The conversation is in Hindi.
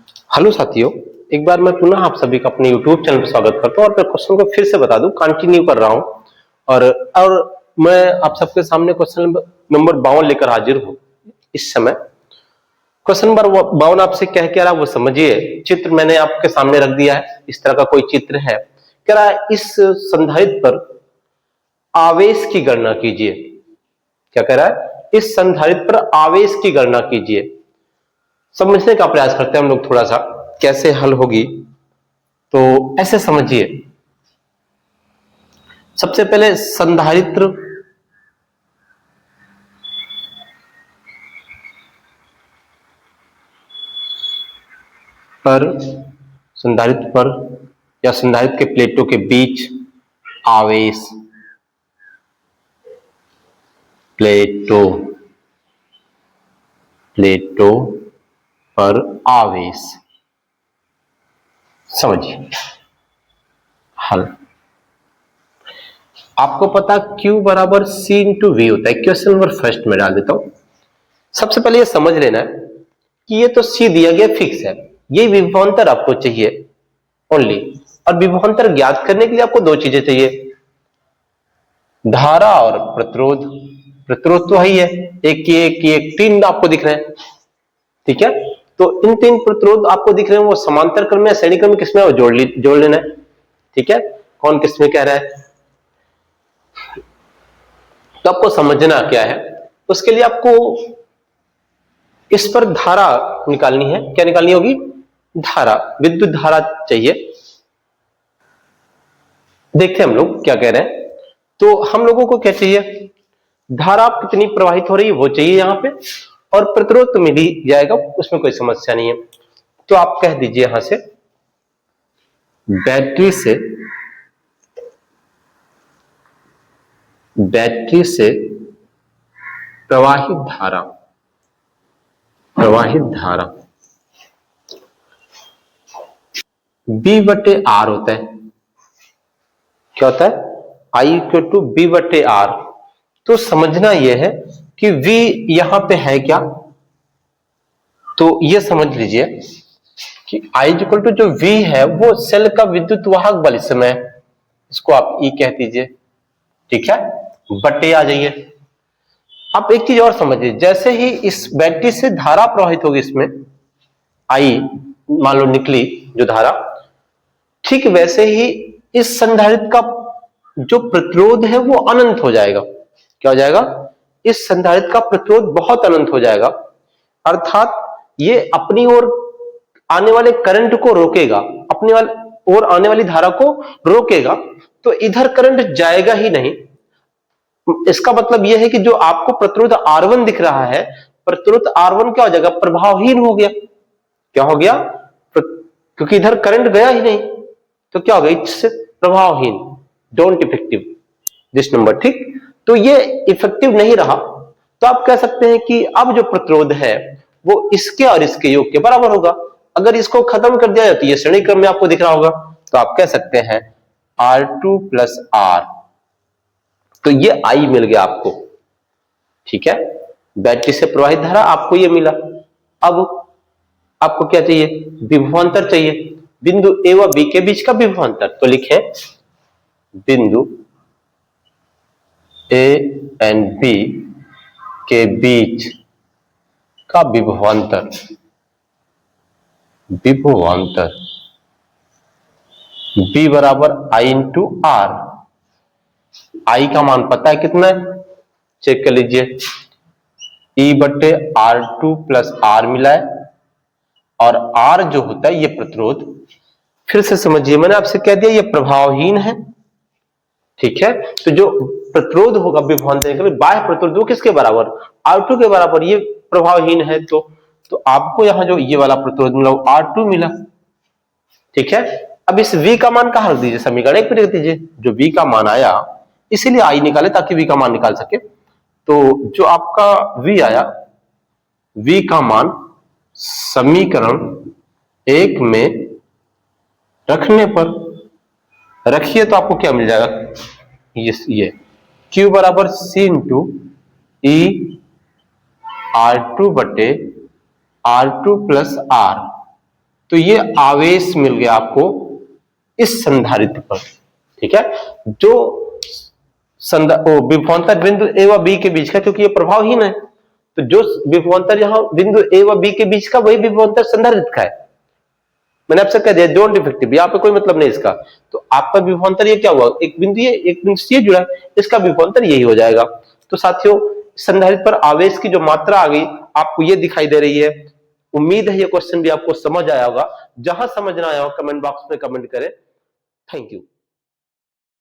हेलो साथियों, एक बार मैं पुनः आप सभी का अपने YouTube चैनल पर स्वागत करता हूं और मैं क्वेश्चन को फिर से बता दूं, कंटिन्यू कर रहा हूं। और मैं आप सबके सामने क्वेश्चन नंबर 52 लेकर हाजिर हूं इस समय। क्वेश्चन नंबर 52 आपसे कह क्या रहा वो समझिए। चित्र मैंने आपके सामने रख दिया है, इस तरह का कोई चित्र है। कह रहा है इस संधारित्र पर आवेश की गणना कीजिए। क्या कह रहा है? इस संधारित्र पर आवेश की गणना कीजिए। समझने का प्रयास करते हैं हम लोग थोड़ा सा, कैसे हल होगी। तो ऐसे समझिए, सबसे पहले संधारित्र पर संधारित्र पर या संधारित्र के प्लेटों के बीच आवेश, प्लेटों प्लेटों पर आवेश। समझिए हल। आपको पता Q बराबर C इंटू वी होता है। क्वेश्चन नंबर फर्स्ट में डाल देता हूं। सबसे पहले ये समझ लेना है कि ये तो C दिया गया फिक्स है, ये विभवांतर आपको चाहिए ओनली। और विभवांतर ज्ञात करने के लिए आपको दो चीजें चाहिए, धारा और प्रतिरोध। प्रतिरोध तो ही है, एक तीन आपको दिख रहे हैं, ठीक है। तो इन तीन प्रतिरोध आपको दिख रहे हैं, वो समांतर क्रम में श्रेणी क्रम में किसमें वो जोड़ लेना है, ठीक है। कौन किसमें कह रहा है, तो आपको समझना क्या है। उसके लिए आपको इस पर धारा निकालनी है। क्या निकालनी होगी? धारा, विद्युत धारा चाहिए। देखते हैं हम लोग क्या कह रहे हैं। तो हम लोगों को क्या चाहिए, धारा कितनी प्रवाहित हो रही है वो चाहिए यहां पे, और प्रतिरोध तो मिल ही जाएगा, उसमें कोई समस्या नहीं है। तो आप कह दीजिए यहां से बैटरी से प्रवाहित धारा B/R होता है। क्या होता है? I=B/R। तो समझना यह है कि V यहां पे है क्या, तो यह समझ लीजिए कि I जो V है वो सेल का विद्युत वाहक बल इस समय, इसको आप E कह दीजिए, ठीक है। बटे आ जाइए। आप एक चीज और समझिए, जैसे ही इस बैटरी से धारा प्रवाहित होगी इसमें, आई मान लो निकली जो धारा, ठीक वैसे ही इस संधारित्र का जो प्रतिरोध है वो अनंत हो जाएगा। क्या हो जाएगा? इस संधारित्र का प्रतिरोध बहुत अनंत हो जाएगा, अर्थात ये अपनी ओर आने वाले करंट को रोकेगा, अपनी ओर आने वाली धारा को रोकेगा। तो इधर करंट जाएगा ही नहीं। इसका मतलब यह है कि जो आपको प्रतिरोध R1 दिख रहा है, प्रतिरोध R1 क्या हो जाएगा? प्रभावहीन हो गया। क्या हो गया? क्योंकि इधर करंट गया ही नहीं, तो क्या हो गया? इससे प्रभावहीन, डोंट इफेक्टिव दिस नंबर, ठीक। तो ये इफेक्टिव नहीं रहा, तो आप कह सकते हैं कि अब जो प्रतिरोध है वो इसके और इसके योग के बराबर होगा। अगर इसको खत्म कर दिया जाए तो ये श्रेणी क्रम में आपको दिख रहा होगा, तो आप कह सकते हैं R2 + R। तो ये I मिल गया आपको, ठीक है। बैटरी से प्रवाहित धारा आपको ये मिला। अब आपको क्या चाहिए? विभवांतर चाहिए, बिंदु A व B के बीच का विभवांतर। तो लिखें बिंदु A एंड B के बीच का विभवांतर B बराबर I इंटू R। I का मान पता है कितना है, चेक कर लीजिए। E/R2 + R मिला है, और R जो होता है ये प्रतिरोध। फिर से समझिए, मैंने आपसे कह दिया ये प्रभावहीन है, ठीक है। तो जो प्रतिरोध होगा विभवांतर का, बाह्य प्रतिरोध, वो किसके बराबर? R2 के बराबर। ये प्रभावहीन है, तो आपको यहां जो ये वाला प्रतिरोध मिला वो R2 मिला, ठीक है। अब इस V का मान कहां रख दीजिए? समीकरण 1 पे रख दीजिए। जो V का मान आया, इसीलिए I निकाले ताकि V का मान निकाल सके। तो जो आपका V आया, V का मान समीकरण 1 में रखने पर, रखिए तो आपको क्या मिल जाएगा? ये Q बराबर C into E R2 + R। तो ये आवेश मिल गया आपको इस संधारित्र पर, ठीक है, जो विभवांतर बिंदु ए व बी के बीच का, क्योंकि ये प्रभावहीन है, तो जो विभवांतर यहां बिंदु ए व बी के बीच का वही विभवांतर संधारित्र का है। मैंने आपसे कह दिया डोंट डिफेक्टिव, यहाँ पे कोई मतलब नहीं इसका। तो आपका विभवांतर ये क्या हुआ, एक बिंदु ये एक बिंदु से जुड़ा है, इसका विभवांतर यही हो जाएगा। तो साथियों संधारित्र पर आवेश की जो मात्रा आ गई आपको ये दिखाई दे रही है। उम्मीद है ये क्वेश्चन भी आपको समझ आया होगा। जहां समझ ना आया हो कमेंट बॉक्स में कमेंट करें। Thank you.